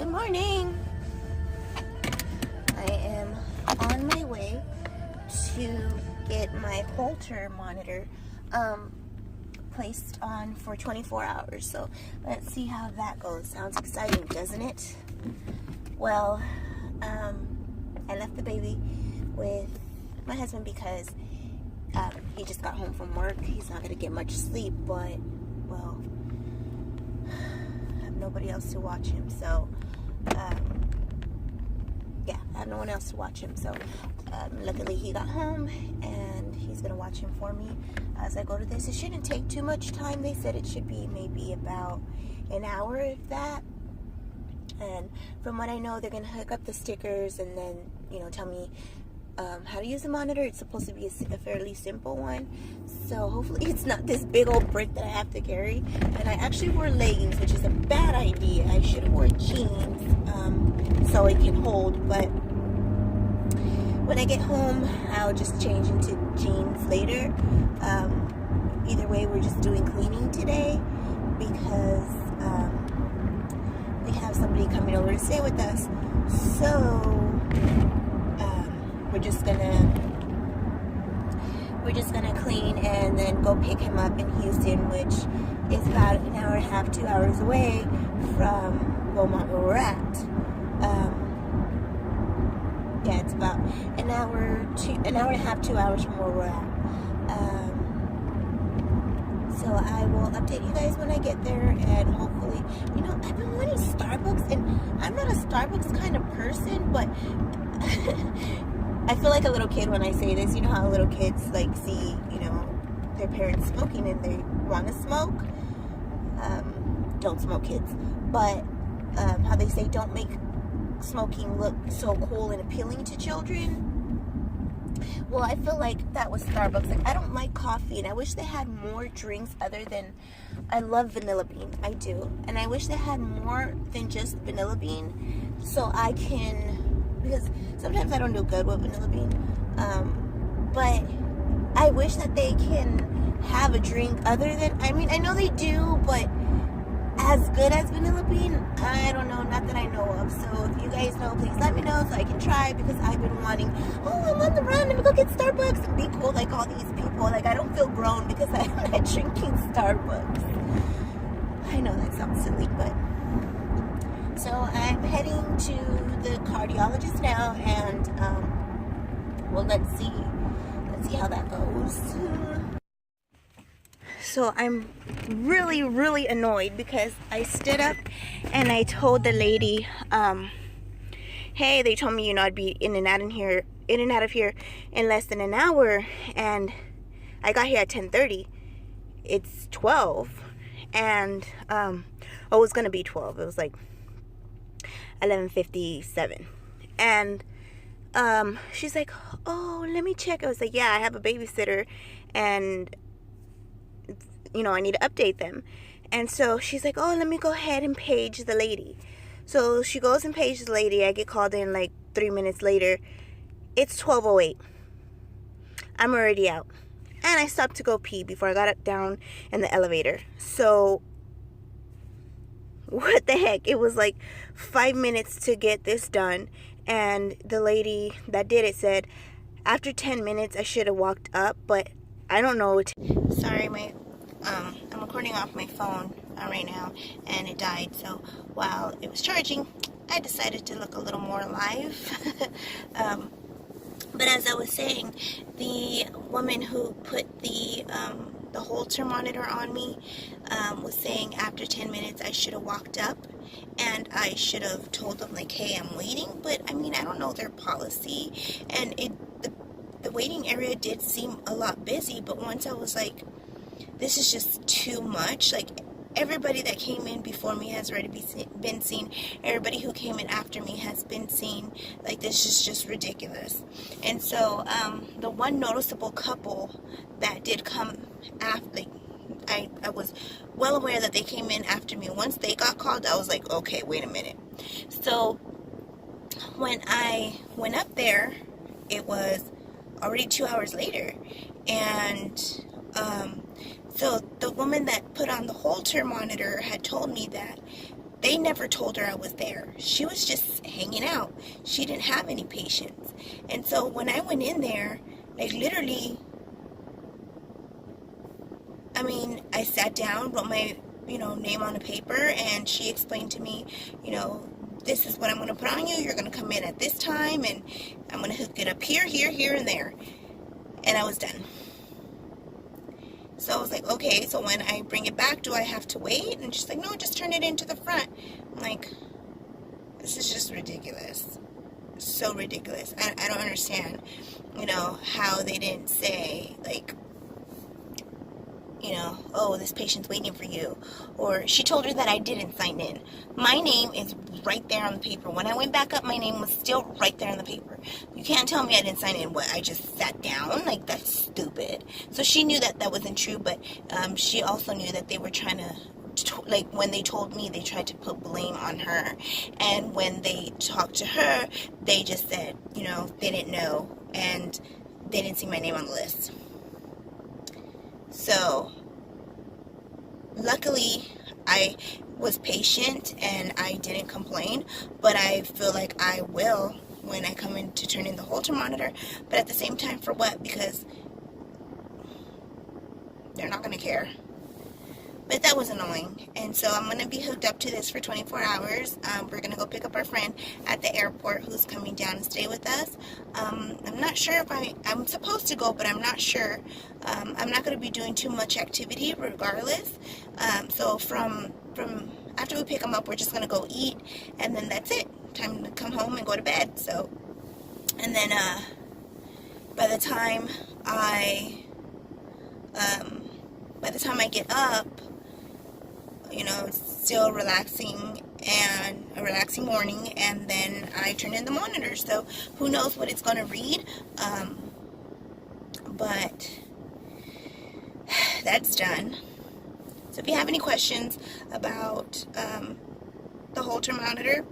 Good morning. I am on my way to get my Holter monitor placed on for 24 hours. So let's see how that goes. Sounds exciting, doesn't it? Well, I left the baby with my husband because he just got home from work. He's not going to get much sleep, but, well, I have nobody else to watch him. So, yeah, I have no one else to watch him. So, luckily he got home, and he's going to watch him for me as I go to this. It shouldn't take too much time. They said it should be maybe about an hour, if that. And from what I know, they're going to hook up the stickers and then, you know, tell me how to use the monitor. It's supposed to be a fairly simple one. So hopefully it's not this big old brick that I have to carry. And I actually wore leggings, which is a bad idea. I should have worn jeans so it can hold. But when I get home, I'll just change into jeans later. Either way, we're just doing cleaning today because we have somebody coming over to stay with us. So we're just gonna clean and then go pick him up in Houston, which is about an hour and a half, 2 hours away from Beaumont, where we're at. Yeah, it's about an hour and a half, 2 hours from where we're at. So I will update you guys when I get there, and hopefully, you know, I've been wanting Starbucks, and I'm not a Starbucks kind of person, but I feel like a little kid when I say this. You know how little kids like see, you know, their parents smoking and they want to smoke. Don't smoke, kids. But how they say don't make smoking look so cool and appealing to children. Well, I feel like that was Starbucks. Like, I don't like coffee, and I wish they had more drinks other than, I love vanilla bean, I do. And I wish they had more than just vanilla bean, so I can, because sometimes I don't do good with vanilla bean, but I wish that they can have a drink other than, I mean, I know they do, but as good as vanilla bean, I don't know, not that I know of. So if you guys know, please let me know so I can try, because I've been wanting, I'm on the run, let me go get Starbucks and be cool like all these people. Like, I don't feel grown because I'm not drinking Starbucks. I know that sounds silly, but so I'm heading to the cardiologist now, and well, let's see how that goes. So I'm really annoyed because I stood up and I told the lady, hey, they told me, you know, I'd be in and out of here in less than an hour, and I got here at 10:30. It's 12, and it was gonna be 12. It was like 11:57, and she's like, oh, let me check. I was like, yeah, I have a babysitter, and you know, I need to update them. And so she's like, oh, let me go ahead and page the lady. So she goes and pages the lady. I get called in like 3 minutes later. It's 12:08. I'm already out. And I stopped to go pee before I got up down in the elevator. So what the heck? It was like 5 minutes to get this done. And the lady that did it said, after 10 minutes, I should have walked up, but I don't know. Sorry, I'm recording off my phone right now, and it died. So while it was charging, I decided to look a little more alive. But as I was saying, the woman who put the Holter monitor on me was saying after 10 minutes I should have walked up, and I should have told them, like, hey, I'm waiting. But I mean, I don't know their policy, and the waiting area did seem a lot busy. But once I was like, this is just too much. Like, everybody that came in before me has already been seen. Everybody who came in after me has been seen. Like, this is just ridiculous. And so the one noticeable couple that did come after, like, I was well aware that they came in after me. Once they got called, I was like, okay, wait a minute. So when I went up there, it was already 2 hours later. And so the woman that put on the Holter monitor had told me that they never told her I was there. She was just hanging out. She didn't have any patients. And so when I went in there, like literally, I mean, I sat down, wrote my, name on a paper, and she explained to me, this is what I'm going to put on you. You're going to come in at this time, and I'm going to hook it up here, here, here, and there. And I was done. So I was like, okay, so when I bring it back, do I have to wait? And she's like, no, just turn it into the front. I'm like, this is just ridiculous. So ridiculous. I don't understand, how they didn't say, like, oh, this patient's waiting for you. Or she told her that I didn't sign in. My name is right there on the paper. When I went back up, my name was still right there on the paper. You can't tell me I didn't sign in. What, I just sat down? Like, that's stupid. So she knew that that wasn't true, but she also knew that they were trying to, like, when they told me, they tried to put blame on her. And when they talked to her, they just said, they didn't know, and they didn't see my name on the list. So, luckily, I was patient and I didn't complain, but I feel like I will when I come in to turn in the Holter monitor. But at the same time, for what? Because they're not going to care. But that was annoying. And so I'm going to be hooked up to this for 24 hours. We're going to go pick up our friend at the airport who's coming down and stay with us. I'm not sure if I'm supposed to go, but I'm not sure. I'm not going to be doing too much activity regardless. So from after we pick them up, we're just going to go eat. And then that's it. Time to come home and go to bed. So, and then by the time I get up, it's still relaxing and a relaxing morning, and then I turn in the monitor. So who knows what it's going to read, but that's done. So if you have any questions about the Holter monitor,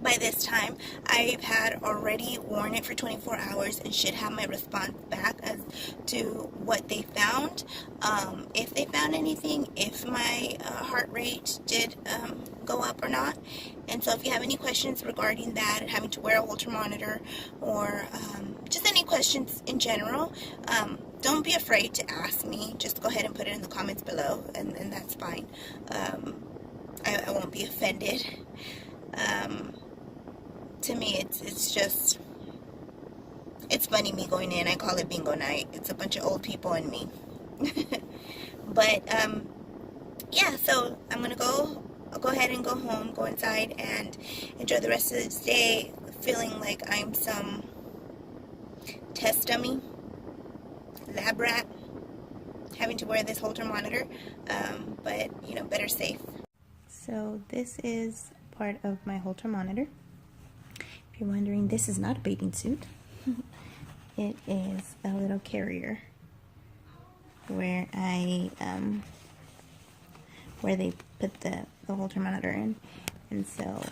by this time, I've had already worn it for 24 hours and should have my response back as to what they found. If they found anything, if my heart rate did go up or not. And so if you have any questions regarding that and having to wear a Holter monitor, or just any questions in general, don't be afraid to ask me. Just go ahead and put it in the comments below, and that's fine. I won't be offended. To me, it's just, it's funny me going in. I call it bingo night. It's a bunch of old people and me. But, yeah, so I'm going to I'll go ahead and go home, go inside, and enjoy the rest of this day, feeling like I'm some test dummy, lab rat, having to wear this Holter monitor, but, better safe. So this is part of my Holter monitor. If you're wondering, this is not a bathing suit. It is a little carrier where where they put the Holter monitor in. And so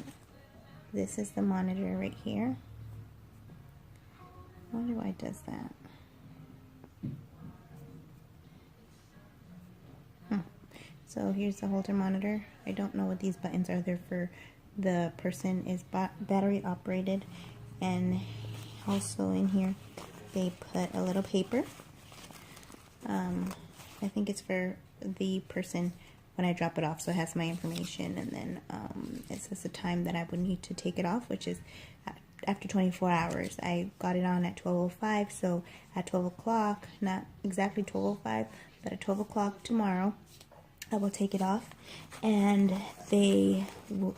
this is the monitor right here. I wonder why it does that. So here's the Holter monitor. I don't know what these buttons are. They're for the person is battery operated, and also in here they put a little paper. I think it's for the person when I drop it off, so it has my information, and then it says the time that I would need to take it off, which is after 24 hours. I got it on at 12:05, so at 12 o'clock, not exactly 12:05, but at 12 o'clock tomorrow, I will take it off, and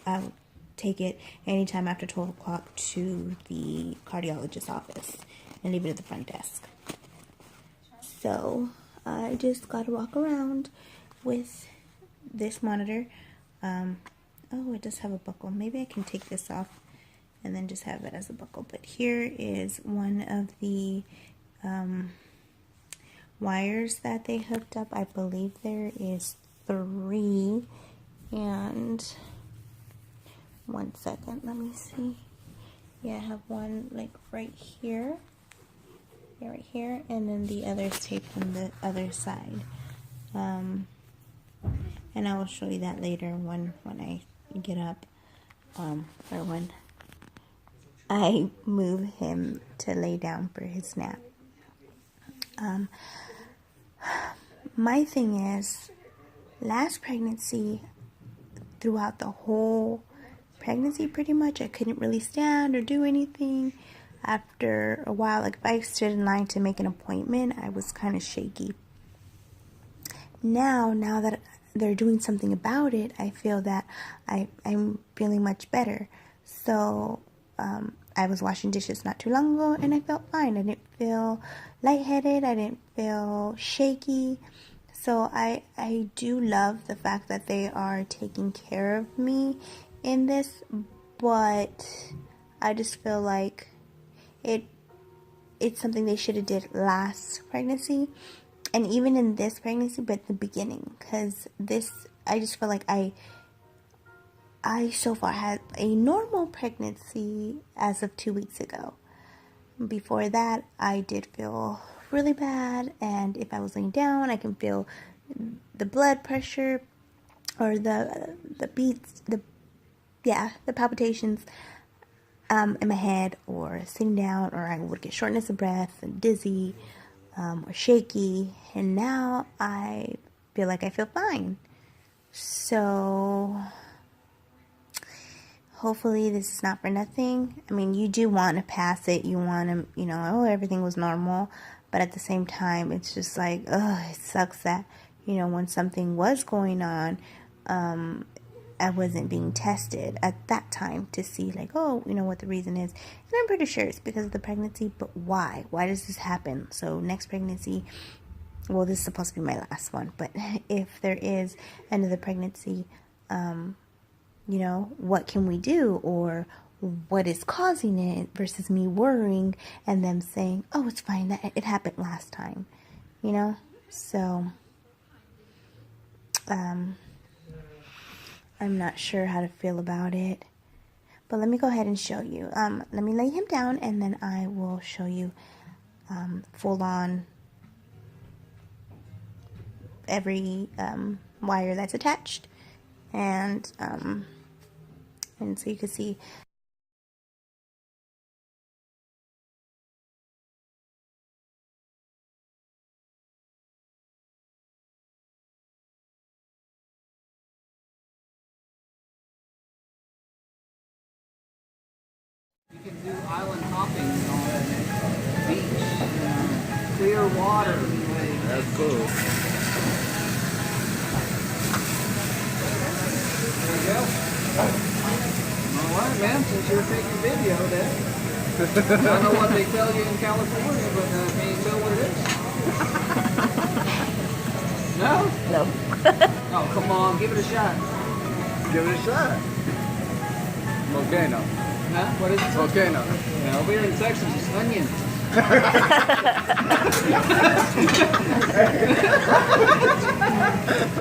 I'll take it anytime after 12 o'clock to the cardiologist's office and leave it at the front desk. So I just got to walk around with this monitor. Oh, it does have a buckle. Maybe I can take this off and then just have it as a buckle. But here is one of the wires that they hooked up. I believe there is 3, and 1 second, let me see. Yeah, I have one like right here, right here, and then the other's taped on the other side. And I will show you that later when I get up, or when I move him to lay down for his nap. My thing is, last pregnancy, throughout the whole pregnancy pretty much, I couldn't really stand or do anything. After a while, like if I stood in line to make an appointment, I was kind of shaky. Now that they're doing something about it, I feel that I'm feeling much better. So I was washing dishes not too long ago, and I felt fine. I didn't feel lightheaded. I didn't feel shaky. So I do love the fact that they are taking care of me in this, but I just feel like it's something they should have did last pregnancy, and even in this pregnancy, but the beginning, because this, I just feel like I so far had a normal pregnancy as of 2 weeks ago. Before that, I did feel really bad, and if I was laying down, I can feel the blood pressure or the beats, the palpitations in my head, or sitting down, or I would get shortness of breath and dizzy, or shaky, and now I feel like I feel fine. So hopefully this is not for nothing. I mean, you do want to pass it. You want to, oh, everything was normal. But at the same time, it's just like, it sucks that, when something was going on, I wasn't being tested at that time to see, like, what the reason is. And I'm pretty sure it's because of the pregnancy, but why? Why does this happen? So next pregnancy, well, this is supposed to be my last one, but if there is another pregnancy, what can we do, or what is causing it, versus me worrying and them saying, oh, it's fine, that it happened last time, so I'm not sure how to feel about it, but let me go ahead and show you. Let me lay him down, and then I will show you full on every wire that's attached, and so you can see. You can do island hopping on the beach, clear water. That's cool. There you go. All right, man, since you're taking video then. I don't know what they tell you in California, but can you tell what it is? No? No. Oh, come on, give it a shot. Give it a shot. Volcano. Huh? What is it? Volcano. Yeah, over here in Texas, it's onion.